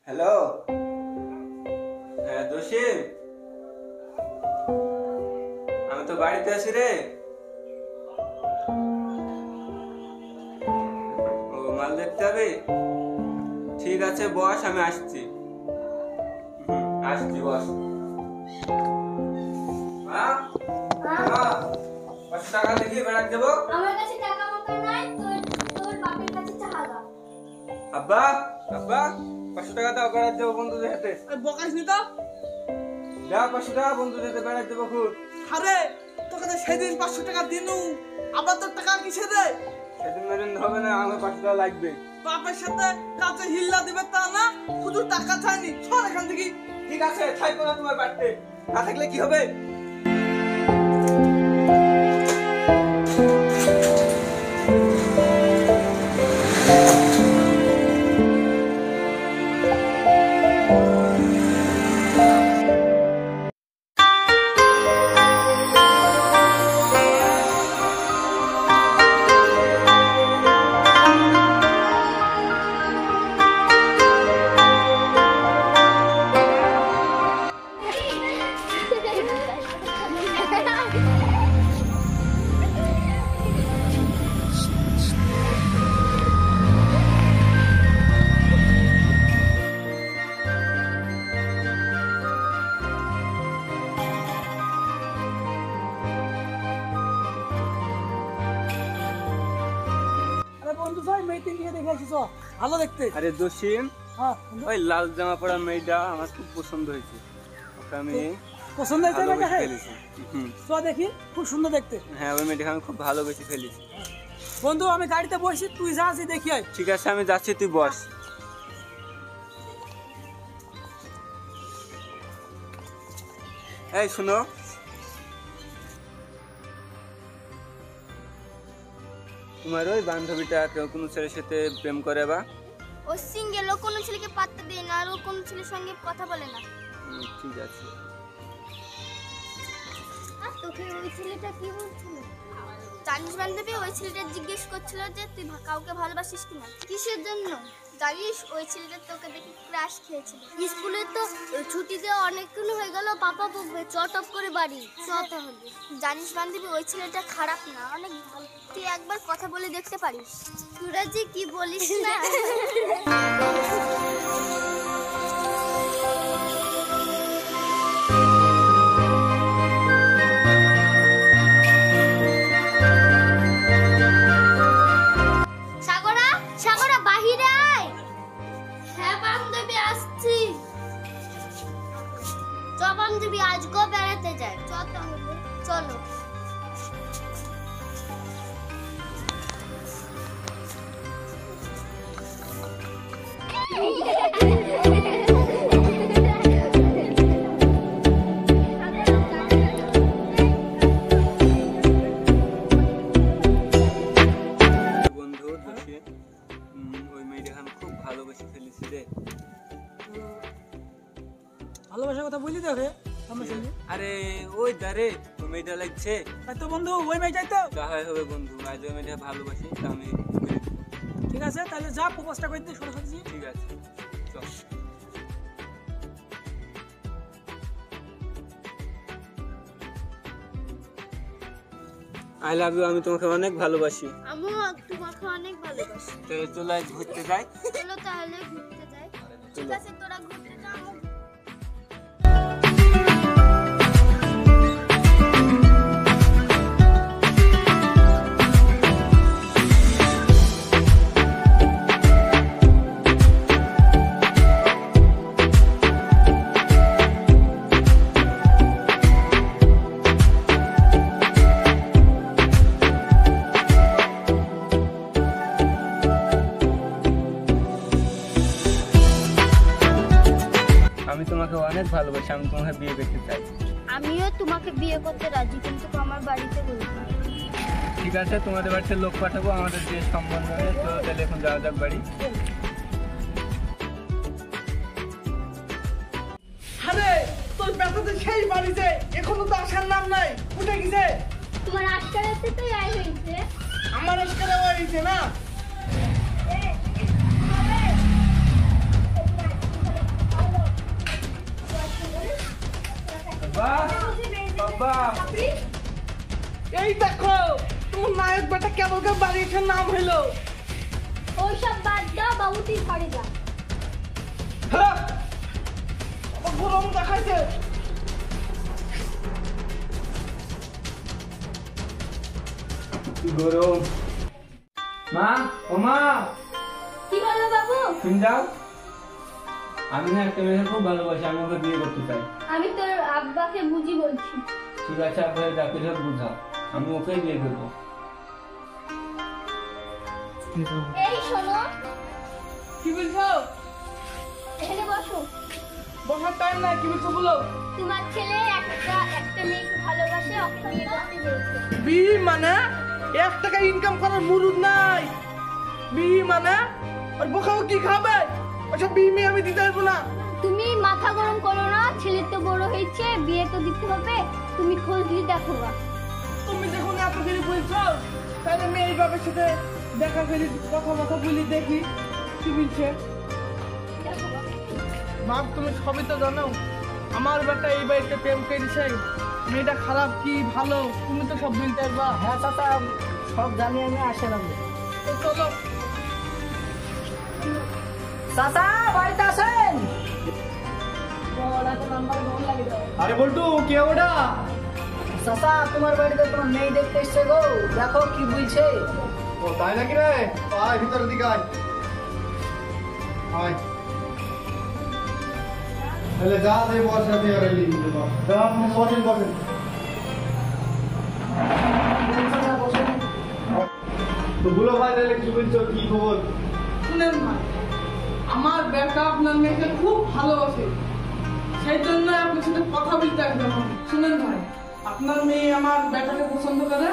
Hello, হ্যাঁ জসিম, আমি তো বাড়িতে আছি রে। ও মাল দেখতে হবে, ঠিক আছে বস, আমি আসছি। আসছি বস। মা, মা, 500 টাকা দেখিয়ে বেড়াতে যাবো। আমার কাছে টাকা মতো নাই, তোর বাপের কাছে টাকা দাও। আব্বা, আব্বা, 500 টাকা দাও, বেড়াতে যাবো বন্ধুদের সাথে। বকাস নি তো? দাও 500 টাকা, বন্ধুদের সাথে বেড়াতে যাবো খুব। আরে তোকে তো সেদিন 500 টাকা দিনু, আবার তোর টাকা কিসে রে? সেদিন মেদিন হবে না, আমার 500 টাকা লাগবে। বাপের সাথে কাছে হিল্লা দিবে তা না, শুধু টাকা চাইনি, সর এখান থেকে। ঠিক আছে, থাকবো না তোমার বাড়িতে, না থাকলে কি হবে? বন্ধু ভাই মেয়েটি নিয়ে দেখে আসিস, ভালো দেখতে। আরে জসিম, হ্যাঁ ওই লাল জামা পরা মেয়েটা আমার খুব পছন্দ হয়েছে, ওকে আমি পছন্দ হয়েছে না? ভালোবেসে ফেলেছি। তো দেখি, খুব সুন্দর দেখতে। হ্যাঁ, ওই মেয়েটাকে আমি খুব ভালোবেসে ফেলেছি। বন্ধু আমি গাড়িতে বসি, তুই যা আসি দেখি আয়। ঠিক আছে, আমি যাচ্ছি, তুই বস। এই শুনো, তোমার ওই বান্ধবীটা কেউ কোনো ছেলের সাথে প্রেম করে বা? ও সিঙ্গেল, ও কোনো ছেলেকে পাত্তা দেয় না, আর ও কোনো ছেলের সঙ্গে কথা বলে না। ঠিক আছে। আর তোকে ওই ছেলেটা কি বলছিল? জানিস বান্ধবী, ওই ছেলেটা জিজ্ঞেস করছিল যে তুই কাউকে ভালোবাসিস কিনা। কিসের জন্য জানিস? ওই ছেলেটা তোকে দেখে ক্রাশ খেয়েছিল। স্কুলে তো ছুটি দেওয়া অনেকক্ষণ হয়ে গেল, পাপা বকবে, চ টপ করে বাড়ি চ তাহলে। জানিস বান্ধবী, ওই ছেলেটা খারাপ না, অনেক ভালো। তুই একবার কথা বলে দেখতে পারিস। তোরা যে কি বলিস না। সাগরা, সাগরা বাহিরে আয়। হ্যাঁ বান্ধবী, আসছি। চ বান্ধবী, আজকেও বেড়াতে যাই, চ তাহলে। চলো। বন্ধু জসিম, ওই মেয়েটাকে আমি খুব ভালোবেসে ফেলেছি রে। ভালোবাসার কথা বলি তো রে আমার সঙ্গে। আরে ওই দারে, ওই মেয়েটা লাগছে। তাই তো বন্ধু, ওই মেয়েটাই তো। যা হয় হবে বন্ধু, আজ ওই মেয়েটা ভালোবাসি, তা আমি। ঠিক আছে, তাহলে যা প্রপোজটা করতে সরাসরি। ঠিক আছে, চল। আই লাভ ইউ, আমি তোমাকে অনেক ভালোবাসি। আমিও তোমাকে অনেক ভালোবাসি। চলো আজ ঘুরতে যাই। চলো তাহলে ঘুরতে যাই। ঠিক আছে, তোরা ঘুরতে যা। আমি তোমাকে অনেক ভালোবাসি, আমি তোমাকে বিয়ে করতে চাই। আমিও তোমাকে বিয়ে করতে রাজি, কিন্তু আমার বাড়িতে বলবো। ঠিক আছে, তোমাদের বাড়িতে লোক পাঠাবো আমাদের যে সম্বন্ধ নেই, তো তাহলে এখন যাওয়া যাক বাড়ি। আরে তোর ব্যথা তো সেই বাড়িতে, এখনো তো আসার নাম নাই, উঠে গেছে। তোমার আজকাল তো আয় হয়েছে। আমার আজকাল হয়েছে না। বাবা এই দেখো তোমার নায়ক বেটা কেবল কেবল বাড়ির নাম হলো। ওইসব বাদ দাও, বাবু তুই ঘরে যা। হ্যাঁ আমার গরম দেখাইছে। গরম। মা, ও মা, কি বলো বাবু? তুমি যাও। আমি না একটা মেয়েকে খুব ভালোবাসি, আমি ওকে বিয়ে করতে চাই। আমি তোর আব্বাকে বুঝি বলছি। ঠিক আছে, আপনার ডাকে সব বুঝাও, আমি ওকেই বিয়ে করবো। এই শোনো, কি বলছো? এখানে বসো। বসার টাইম নাই, কি বলছো বলো। তোমার ছেলে একটা মেয়েকে ভালোবাসে, ওকে বিয়ে করতে চেয়েছে। বিয়ে মানে 1 টাকা ইনকাম করার মুরুদ নাই। বিয়ে মানে আর বোকাও কি খাবে? ওসব বিয়ে মেয়ে আমি দিতে পারবো না। তুমি মাথা গরম করো না, ছেলে তো বড় হয়েছে, বিয়ে তো দিতে হবে। তুমি খোঁজ দিয়ে দেখো গা। তুমি যখন এত কিছু বলছো তাহলে আমি এই বাবার সাথে দেখা করি, কথা বলি, দেখি কি বলছে। দেখো গা। বাপ তুমি সবই তো জানো, আমার বেটা এই বাড়িতে প্রেম করেছে। মেয়েটা খারাপ কি ভালো তুমি তো সব বলতে পারবা। হ্যাঁ চাচা, সব জানি আমি আসলাম। তো চলো। চাচা বাড়িতে আসেন। আরে বল্টু কে ওটা? চাচা তোমার বাড়িতে তোমার মেয়ে দেখতে এসছে গো, দেখো কি বলছে। ও তাই নাকি রে? আয় ভিতরের দিকে আয়। আয় তাহলে যা দে বর্ষাতে আর এলি যা আপনি বসেন। তো বলো ভাই তাহলে কি বলছো, কি খবর? শুনেন ভাই, আমার বেটা আপনার মেয়েকে খুব ভালোবাসে, সেই জন্য আপনার সাথে কথা বলতে আসলাম। শুনেন ভাই, আপনার মেয়ে আমার বেটাকে পছন্দ করে,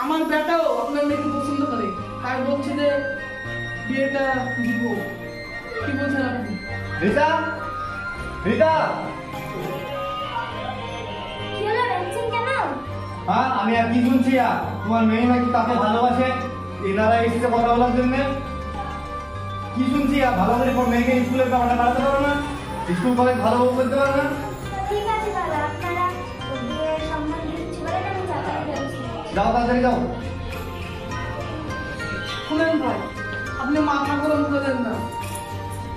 আমার বেটাও আপনার মেয়েকে পছন্দ করে, তাই বলছি যে বিয়েটা দিব। কি বলছেন আপনি? রিতা রিতা কি হলো, টেনশন কেন? হ্যাঁ আমি আর কি শুনছি? তোমার মেয়ে নাকি তাকে ভালোবাসে, এনারা এসেছে কথা বলার জন্য। কি শুনছি? ভালো করে মেয়েকে স্কুলের ব্যাপারটা বাড়াতে পারো না? স্কুল কলেজ ভালো করতে পারো না? ঠিক আছে দাদা, আপনারা বিয়ের সম্মান দিচ্ছি বলে আমি চাকরি ব্যবস্থা। যাও তাড়াতাড়ি যাও। শুনেন ভাই, আপনি মাথা গরম করেন না,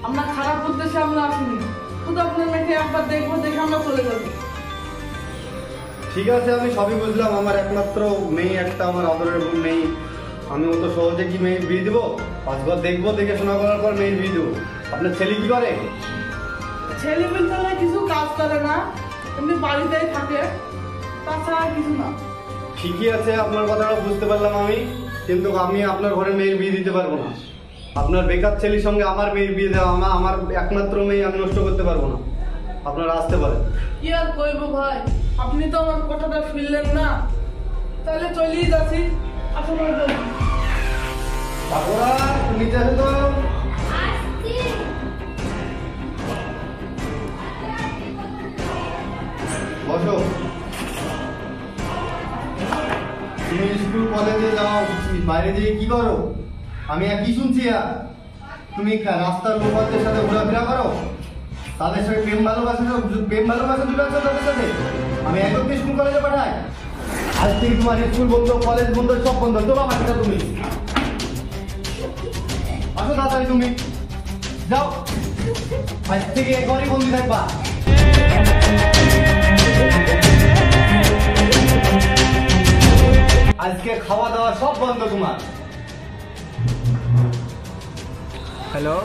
আমরা খারাপ উদ্দেশ্যে আমরা আসিনি, শুধু আপনার মেয়েকে একবার দেখবো, দেখে আমরা চলে যাবো। ঠিক আছে আমি সবই বুঝলাম, আমার একমাত্র মেয়ে একটা, আমার আদরের বোন নেই, আমি অত সহজে কি মেয়ের বিয়ে দেবো? পাঁচবার দেখবো, দেখে শোনা করার পর মেয়ের বিয়ে দেবো। আপনার ছেলে কি করে? ছেলে বিদ্যালয়ে কিছু কাজ করে না, এমনি বাড়িতেই থাকে, তাছাড়া কিছু না। ঠিকই আছে, আপনার কথাটা বুঝতে পারলাম আমি, কিন্তু আমি আপনার ঘরে মেয়ের বিয়ে দিতে পারবো না। আপনার বেকার ছেলের সঙ্গে আমার মেয়ের বিয়ে দেওয়া, আমার একমাত্র মেয়ে আমি নষ্ট করতে পারবো না। আপনারা আসতে পারেন। কি আর করবো ভাই, আপনি তো আমার কথাটা শুনলেন না, তাহলে চলেই যাচ্ছি। আসলে বাবুরা তুমি চাইছো তো? আসছি। বসো। তুমি স্কুল কলেজে যাও, বাইরে যেয়ে কি করো? আমি আর কি শুনছি? তুমি রাস্তার লোকদের সাথে ঘোরাফেরা করো, তাদের সাথে প্রেম ভালোবাসা জুড়ে আছো তাদের সাথে। আমি একদম স্কুল কলেজে পাঠাই, আজ থেকে তোমার স্কুল বন্ধ, কলেজ বন্ধ, সব বন্ধ। তো বাবা সেটা তুমি আসো তাড়াতাড়ি, তুমি যাও, আজ থেকে ঘরে বন্দি থাকবা। আজকে খাওয়া দাওয়া সব বন্ধ তোমার। হ্যালো,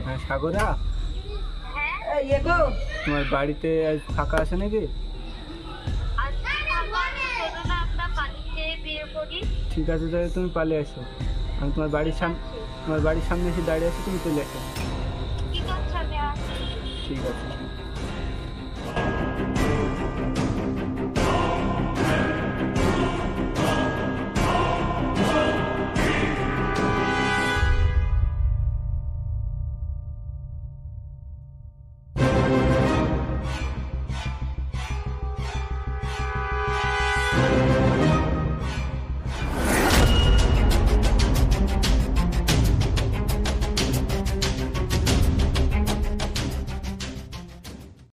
হ্যাঁ সাগরা, তোমার বাড়িতে আজ ফাঁকা আছে নাকি? ঠিক আছে, তাহলে তুমি পালিয়ে আসো, আমি তোমার বাড়ির সামনে এসে দাঁড়িয়ে আছি, তুমি চলে আসো। ঠিক আছে।